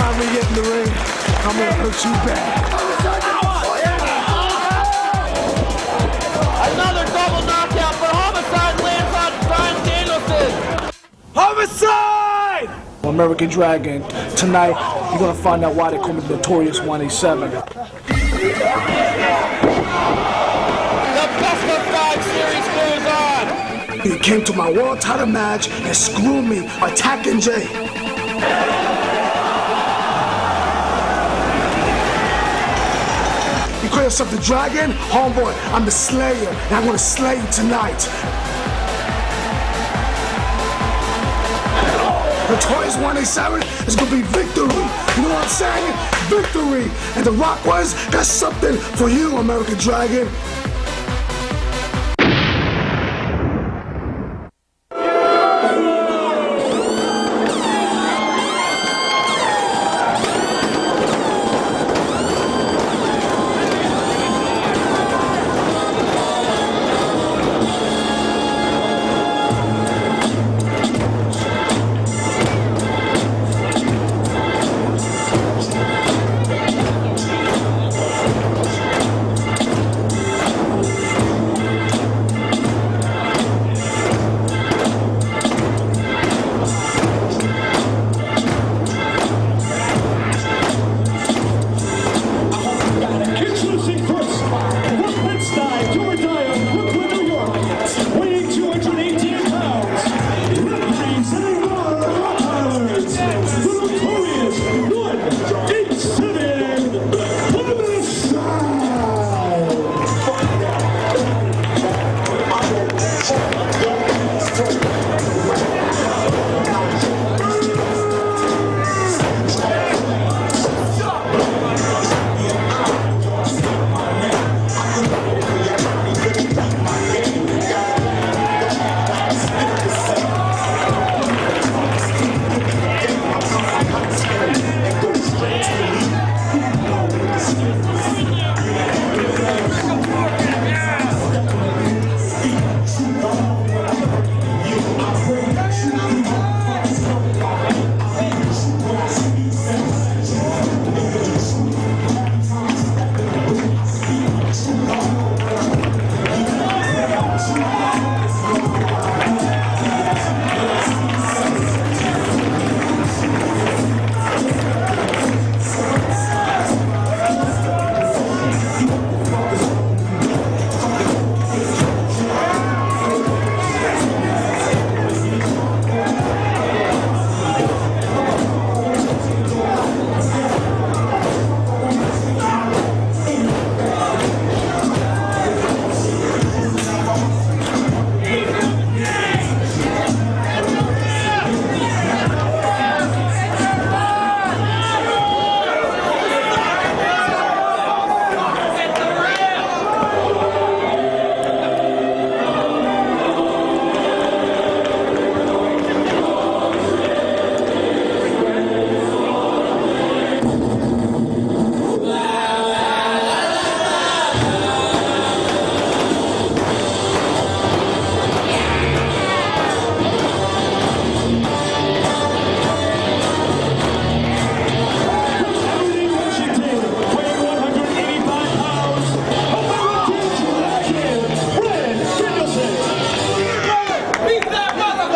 time we get in the ring, I'm gonna hurt you bad. Another double knockout for Homicide lands on Bryan Danielson. Homicide! American Dragon. Tonight, you're gonna find out why they call me the Notorious 187. The best of 5 series goes on. He came to my world title match and screwed me by attacking Jay. You call yourself the Dragon? Homeboy, I'm the Slayer, and I'm gonna slay you tonight. Notorious 187 is gonna be victory. You know what I'm saying? Victory. And the Rockwoods got something for you, American Dragon.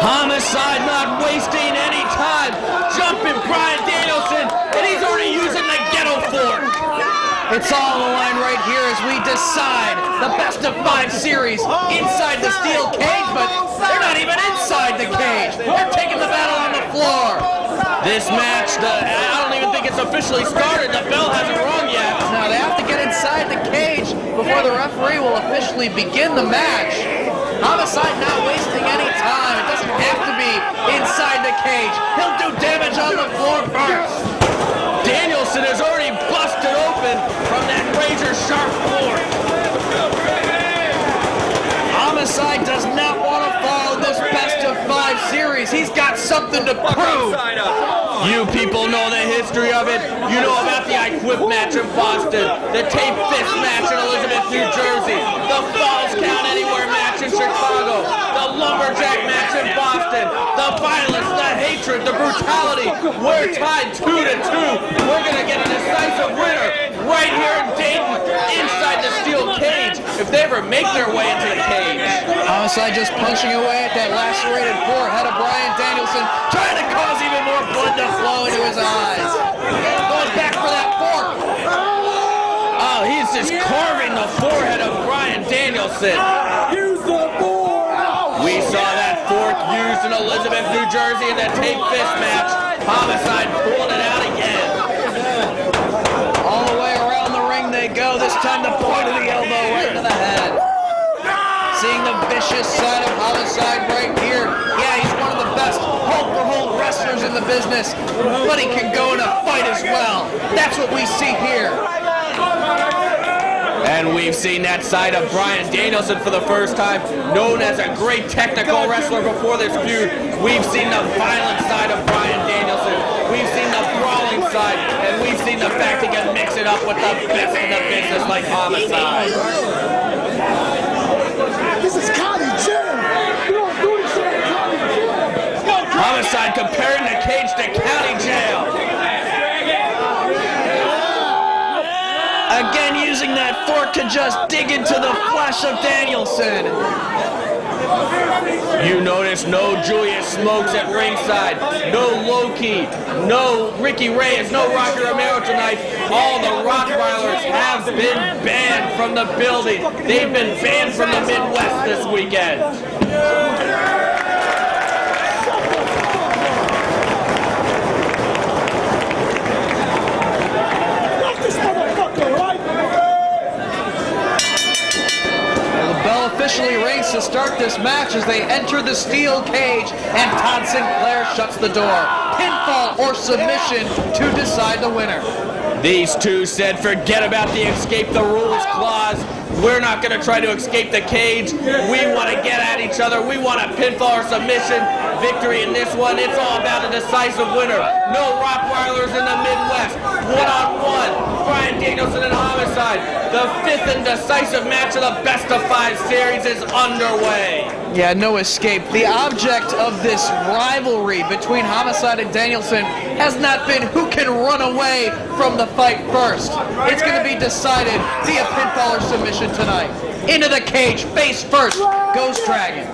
Homicide not wasting any time, jumping Bryan Danielson, and he's already using the ghetto fork. It's all on the line right here as we decide the best of 5 series inside the steel cage, but they're not even inside the cage. They're taking the battle on the floor. This match, I don't even think it's officially started. The bell hasn't rung yet. Now they have to get inside the cage before the referee will officially begin the match. Homicide not wasting any time. It doesn't have to be inside the cage. He'll do damage on the floor first. Danielson has already busted open from that razor sharp floor. Homicide does not want to follow this best of 5 series. series. He's got something to prove. You people know the history of it. You know about the I Quit match in Boston, the tape fist match in Elizabeth, New Jersey, the Falls Count Anywhere match in Chicago, the Lumberjack match in Boston, the violence, the hatred, the brutality. We're tied 2-2. We're going to get a decisive winner right here in Dayton, inside the steel cage, if they ever make their way into the cage. Homicide just punching away at that lacerated forehead of Bryan Danielson, trying to cause even more blood to flow into his eyes. Going back for that fork. Oh, he's just carving the forehead of Bryan Danielson. Use the fork! We saw that fork used in Elizabeth, New Jersey in that tape fist match. Homicide pulling it out again. All the way around the ring they go, this time the point of the elbow right to the head. Seeing the vicious side of Homicide right here. Yeah, he's one of the best hold-for-hold wrestlers in the business, but he can go in a fight as well. That's what we see here. And we've seen that side of Bryan Danielson for the first time, known as a great technical wrestler before this feud. We've seen the violent side of Bryan Danielson. We've seen the brawling side, and we've seen the fact he can mix it up with the best in the business like Homicide. This is county jail. You don't do this shit in county jail. Homicide comparing the cage to county jail. Again, using that fork to just dig into the flesh of Danielson. You notice no Julius Smokes at ringside, no Loki, no Ricky Reyes, no Rocky Romero tonight. All the Rottweilers have been banned from the building. They've been banned from the Midwest this weekend. Officially rings to start this match as they enter the steel cage, and Todd Sinclair shuts the door. Pinfall or submission to decide the winner. These two said forget about the escape the rules clause. We're not going to try to escape the cage. We want to get at each other. We want a pinfall or submission victory in this one. It's all about a decisive winner. No Rottweilers in the Midwest. One-on-one. Bryan Danielson and Homicide. The fifth and decisive match of the best of 5 series is underway. Yeah, no escape. The object of this rivalry between Homicide and Danielson has not been who can run away from the fight first. It's going to be decided via pinfall or submission tonight. Into the cage, face first, Ghost Dragon.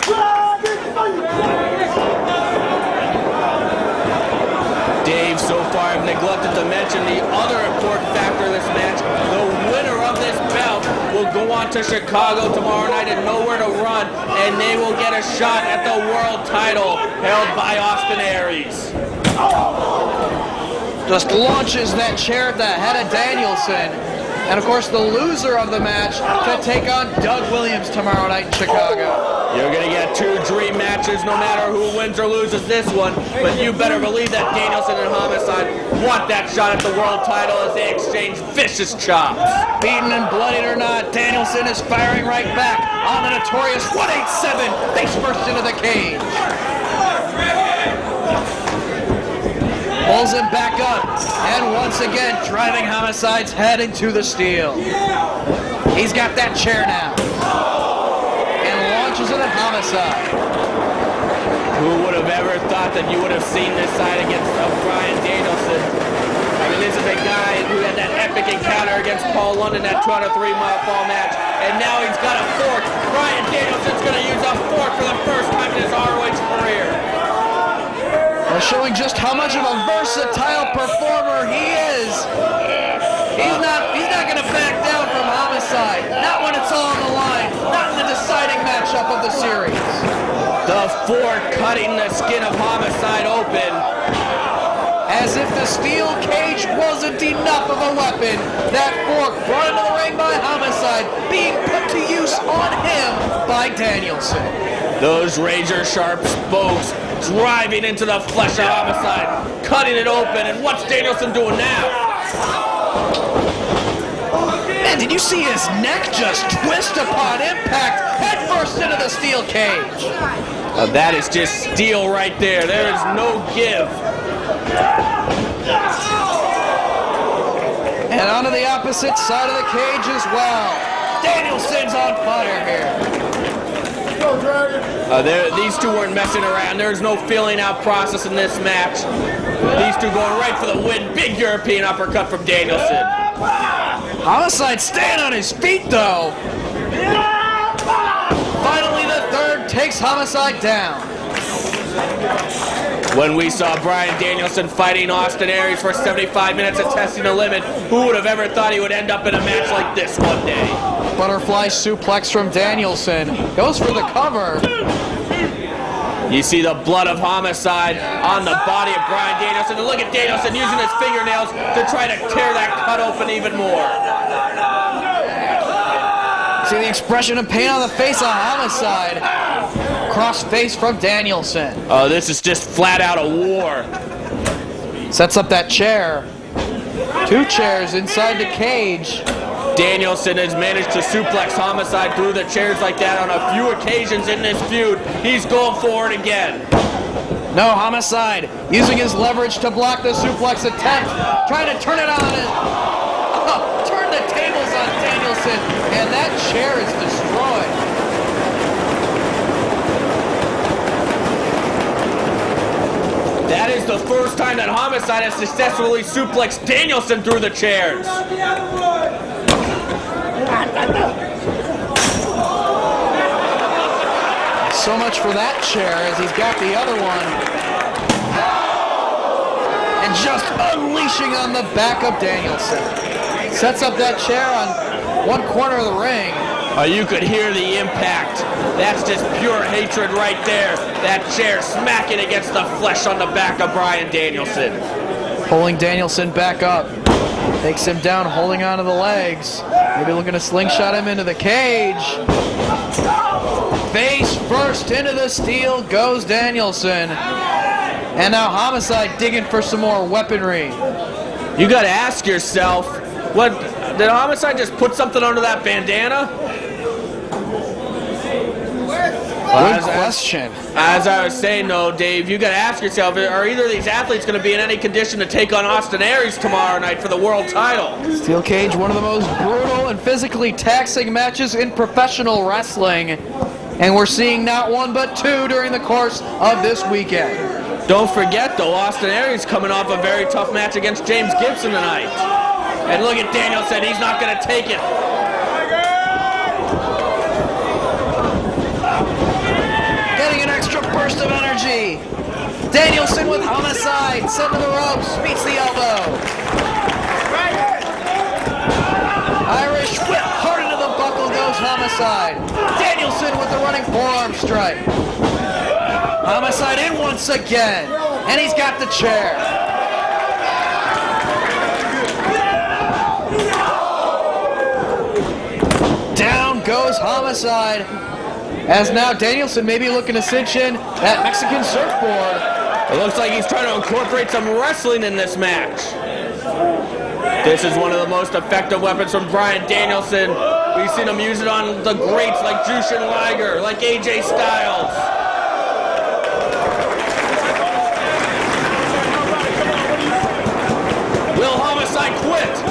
Dave, so far I've neglected to mention the other important factor of this match. The winner of this bout will go on to Chicago tomorrow night and nowhere to run, and they will get a shot at the world title held by Austin Aries. Just launches that chair at the head of Danielson. And of course the loser of the match to take on Doug Williams tomorrow night in Chicago. You're going to get 2 dream matches no matter who wins or loses this one, but you better believe that Danielson and Homicide want that shot at the world title as they exchange vicious chops. Beaten and bloodied or not, Danielson is firing right back on the notorious 187, face first into the cage. Pulls him back up, and once again driving Homicide's head into the steel. He's got that chair now, and launches it at Homicide. Who would have ever thought that you would have seen this side against Bryan Danielson? I mean, this is a guy who had that epic encounter against Paul London, that 2 out of 3 mile fall match, and now he's got a fork. Bryan Danielson's going to use a fork for the first time in his ROH career. Showing just how much of a versatile performer he is. He's not going to back down from Homicide. Not when it's all on the line. Not in the deciding matchup of the series. The fork cutting the skin of Homicide open. As if the steel cage wasn't enough of a weapon, that fork brought into the ring by Homicide being put to use on him by Danielson. Those razor-sharp spokes driving into the flesh of Homicide, cutting it open, and what's Danielson doing now? Man, did you see his neck just twist upon impact, head first into the steel cage? That is just steel right there. There is no give. And onto the opposite side of the cage as well. Danielson's on fire here. These two weren't messing around. There's no feeling out process in this match. These two going right for the win. Big European uppercut from Danielson. Homicide staying on his feet though. Finally the third takes Homicide down. When we saw Bryan Danielson fighting Austin Aries for 75 minutes and testing the limit, who would have ever thought he would end up in a match like this one day? Butterfly suplex from Danielson. Goes for the cover. You see the blood of Homicide on the body of Bryan Danielson. And look at Danielson using his fingernails to try to tear that cut open even more. See the expression of pain on the face of Homicide. Cross face from Danielson. Oh, this is just flat out a war. Sets up that chair. Two chairs inside the cage. Danielson has managed to suplex Homicide through the chairs like that on a few occasions in this feud. He's going for it again. No, Homicide using his leverage to block the suplex attempt. Trying to turn it on and turn the tables on Danielson. And that chair is destroyed. That is the first time that Homicide has successfully suplexed Danielson through the chairs. So much for that chair as he's got the other one. And just unleashing on the back of Danielson. Sets up that chair on one corner of the ring. You could hear the impact. That's just pure hatred right there. That chair smacking against the flesh on the back of Bryan Danielson. Pulling Danielson back up. Takes him down, holding onto the legs. Maybe looking to slingshot him into the cage. Face first into the steel goes Danielson. And now Homicide digging for some more weaponry. You gotta ask yourself, what did Homicide just put something under that bandana? Good question. As I was saying, though, Dave, you got to ask yourself, are either of these athletes going to be in any condition to take on Austin Aries tomorrow night for the world title? Steel cage, one of the most brutal and physically taxing matches in professional wrestling. And we're seeing not one but two during the course of this weekend. Don't forget, though, Austin Aries coming off a very tough match against James Gibson tonight. And look at Danielson, he's not going to take it. Burst of energy. Danielson with Homicide. Sent to the ropes. Beats the elbow. Irish whip. Hard into the buckle goes Homicide. Danielson with the running forearm strike. Homicide in once again. And he's got the chair. Down goes Homicide. As now Danielson may be looking to cinch in that Mexican surfboard. It looks like he's trying to incorporate some wrestling in this match. This is one of the most effective weapons from Bryan Danielson. We've seen him use it on the greats like Jushin Liger, like AJ Styles. Will Homicide quit?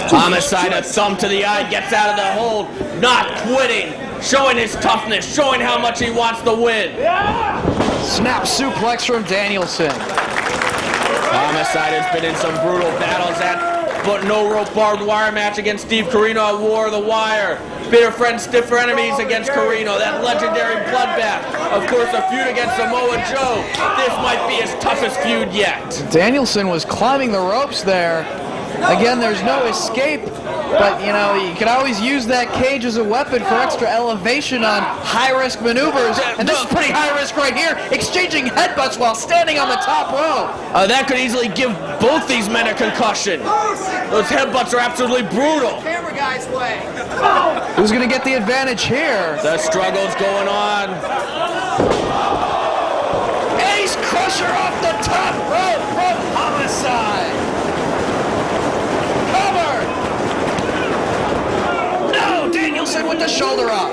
Homicide, a thumb to the eye, gets out of the hold, not quitting, showing his toughness, showing how much he wants to win. Snap suplex from Danielson. Homicide has been in some brutal battles but no rope barbed wire match against Steve Corino at War of the Wire. Bitter friends, stiffer enemies against Corino. That legendary bloodbath. Of course, a feud against Samoa Joe. This might be his toughest feud yet. Danielson was climbing the ropes there. Again, there's no escape, but you know, you can always use that cage as a weapon for extra elevation on high-risk maneuvers. And this is pretty high risk right here, exchanging headbutts while standing on the top row. That could easily give both these men a concussion. Those headbutts are absolutely brutal. guy's way. Who's going to get the advantage here? The struggle's going on. Ace Crusher off the top rope from Homicide. Cover. No, Danielson with the shoulder up.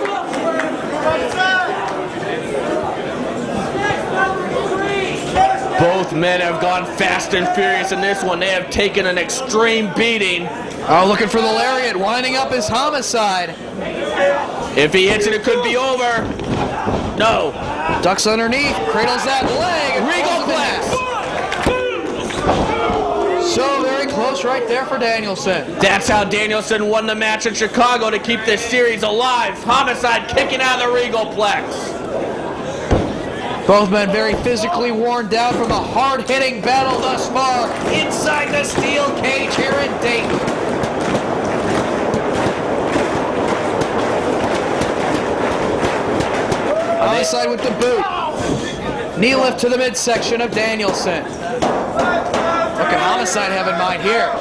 Both men have gone fast and furious in this one. They have taken an extreme beating. Oh, looking for the lariat, winding up his Homicide. If he hits it, it could be over. No. Ducks underneath, cradles that leg. Regal Flex. So very close right there for Danielson. That's how Danielson won the match in Chicago to keep this series alive. Homicide kicking out of the Regal Plex. Both men very physically worn down from a hard-hitting battle thus far inside the steel cage here in Dayton. Homicide with the boot. Knee lift to the midsection of Danielson. What can Homicide have in mind here?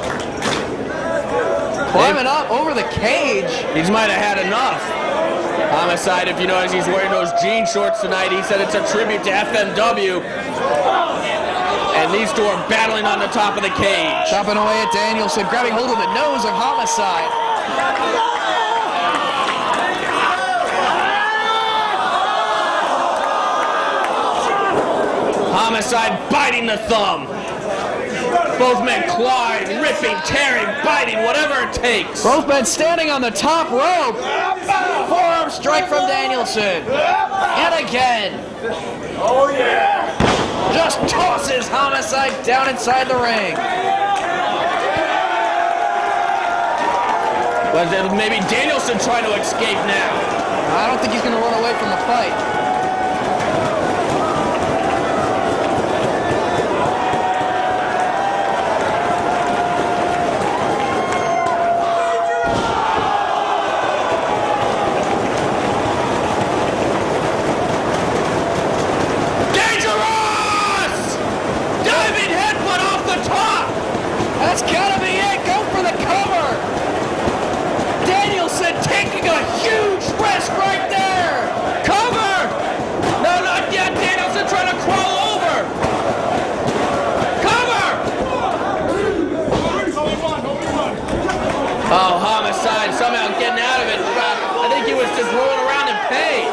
Climbing up over the cage. He might have had enough. Homicide, if you notice, he's wearing those jean shorts tonight. He said it's a tribute to FMW. And these two are battling on the top of the cage. Chopping away at Danielson, grabbing hold of the nose of Homicide. Homicide biting the thumb. Both men clawing, ripping, tearing, biting, whatever it takes. Both men standing on the top rope. Forearm strike from Danielson. And again. Oh, yeah. Just tosses Homicide down inside the ring. But then maybe Danielson trying to escape now. I don't think he's going to run away from the fight. That's gotta be it. Go for the cover. Danielson taking a huge risk right there. Cover! No, not yet. Danielson trying to crawl over. Cover! Oh, Homicide somehow getting out of it. I think he was just rolling around in pain.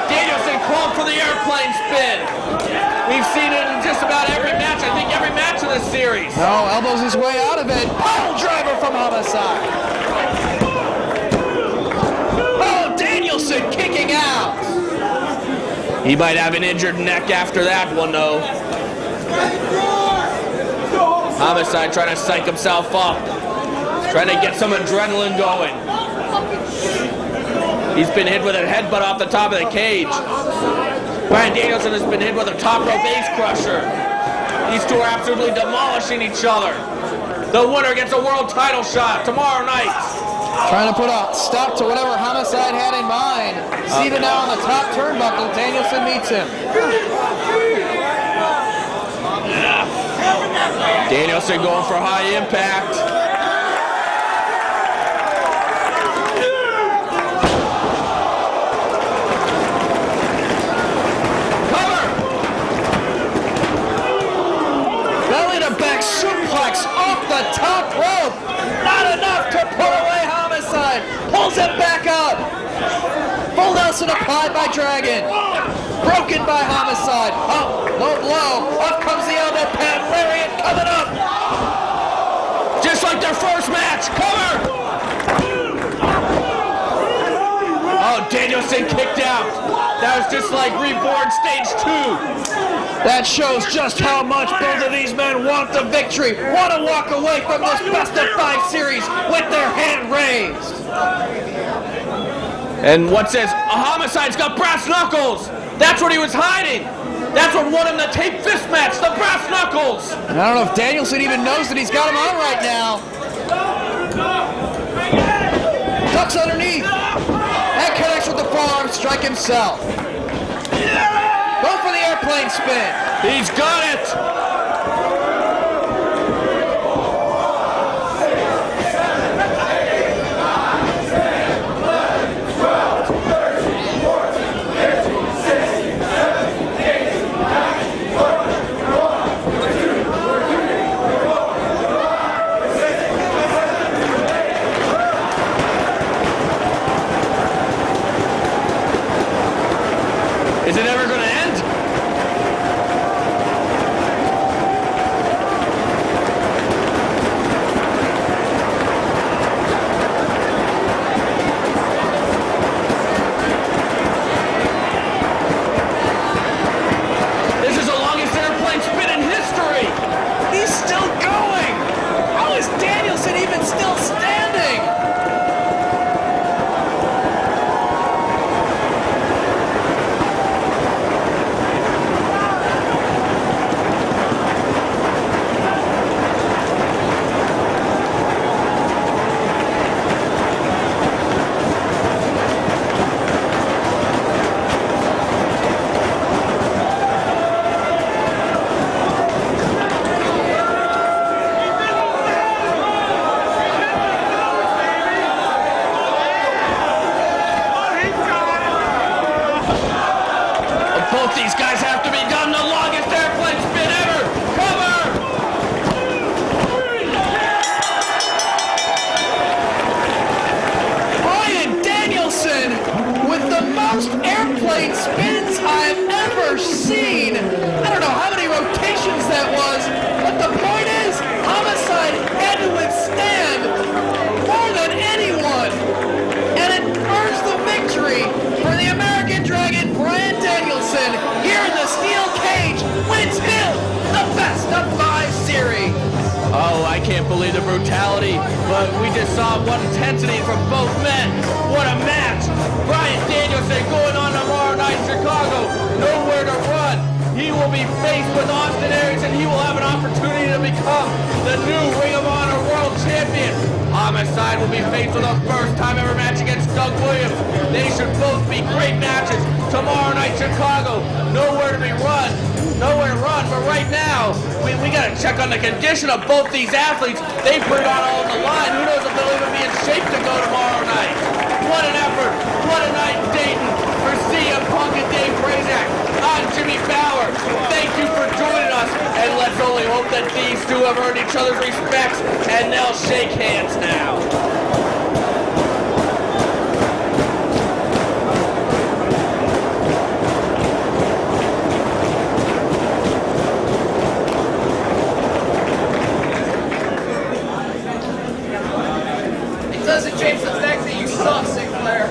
Danielson crawled for the airplane spin. We've seen it in just about every match. I think every match of this series. No, elbows his way out of it. Pile driver from Homicide. Oh, Danielson kicking out. He might have an injured neck after that one, though. Homicide trying to psych himself up. Trying to get some adrenaline going. He's been hit with a headbutt off the top of the cage. Bryan Danielson has been hit with a top rope ace crusher. These two are absolutely demolishing each other. The winner gets a world title shot tomorrow night. Trying to put a stop to whatever Homicide had in mind. See even now on the top turnbuckle, Danielson meets him. Danielson going for high impact. Suplex off the top rope. Not enough to pull away Homicide. Pulls it back up. Full Nelson applied by Dragon. Broken by Homicide. Up, low blow. Up comes the elbow pad. Lariat coming up. Just like their first match. Cover. Oh, Danielson kicked out. That was just like Reborn Stage 2. That shows just how much both of these men want the victory, want to walk away from this best-of-5 series with their hand raised. And what's this? A Homicide's got brass knuckles. That's what he was hiding. That's what won him the tape fist match, the brass knuckles. And I don't know if Danielson even knows that he's got him on right now. Ducks underneath. That connects with the forearm strike himself. Go for the airplane spin. He's got it. Both these guys have to be done the longest airplane spin ever. Cover! Bryan Danielson with the most airplane spins I've ever seen. I don't know how many rotations that was, but the point is, Homicide had to withstand more than anyone. And it earns the victory for the American Dragon, Bryan Danielson, here in the steel cage, wins him the best of 5 series. Oh, I can't believe the brutality, but we just saw what intensity from both men. What a match. Bryan Danielson going on tomorrow night in Chicago. Nowhere to run. He will be faced with Austin Aries, and he will have an opportunity to become the new Ring of Honor World Champion. Homicide will be faced with a first-time ever match against Doug Williams. They should both be great matches. Tomorrow night, Chicago. Nowhere to be run. Nowhere to run, but right now, we got to check on the condition of both these athletes. They put it all on the line. Who knows if they'll even be in shape to go tomorrow night. What an effort. What a night in Dayton for CM Punk and Dave Prazak. I'm Jimmy Fowler. Thank you for joining us, and let's only hope that these two have earned each other's respects, and they'll shake hands now. It doesn't change the fact that you suck, Sinclair.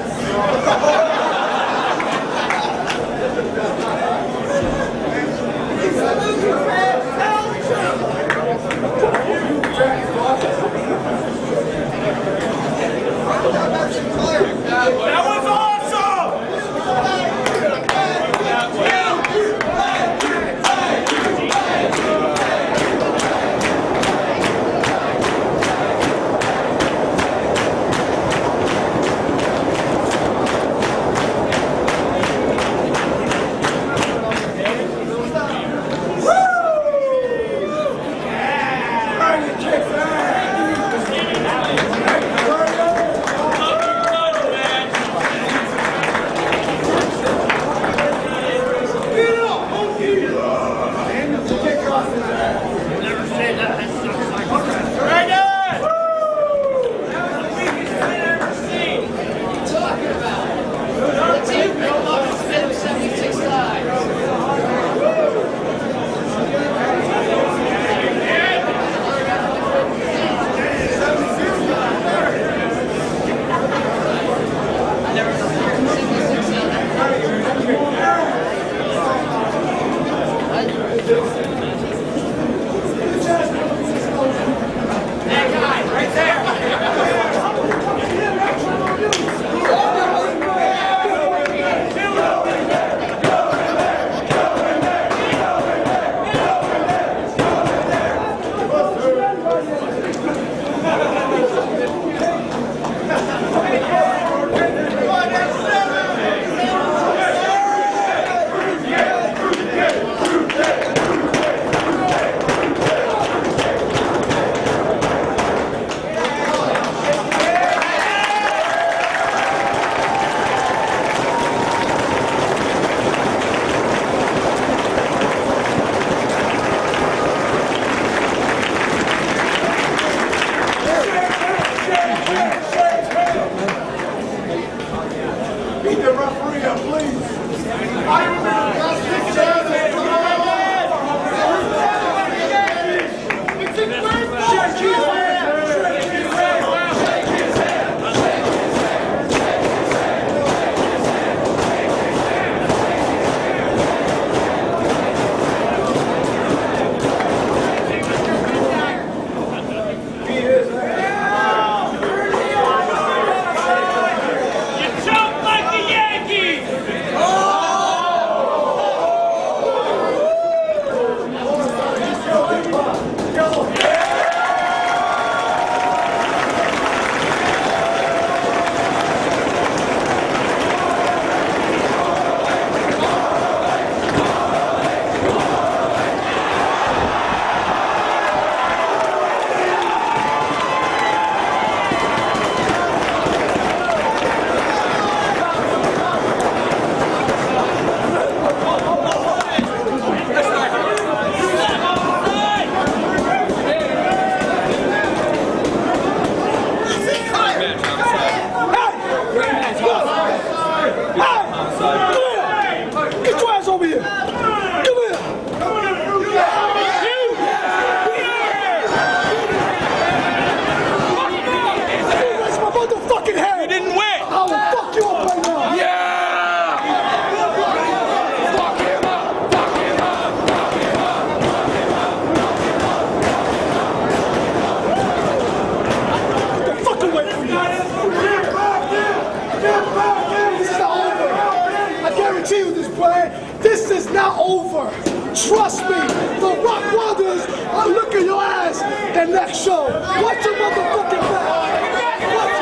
This is not over. Trust me, the Rock Brothers are looking your ass the next show. Watch your motherfucking back. Watch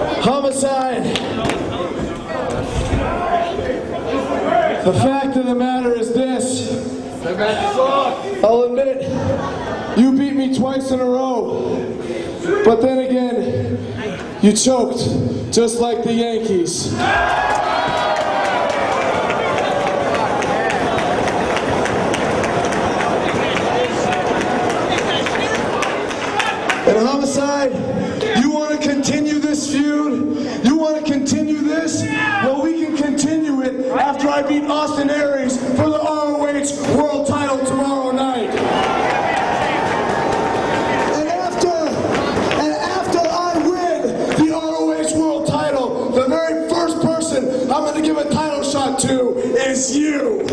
it. Homicide. The fact of the matter is this. I'll admit it. You beat me twice in a row. But then again, you choked, just like the Yankees. And Homicide, you want to continue this feud? You want to continue this? Well, we can continue it after I beat Austin Aries for the ROH World Title tomorrow night. And after I win the ROH World Title, the very first person I'm going to give a title shot to is you.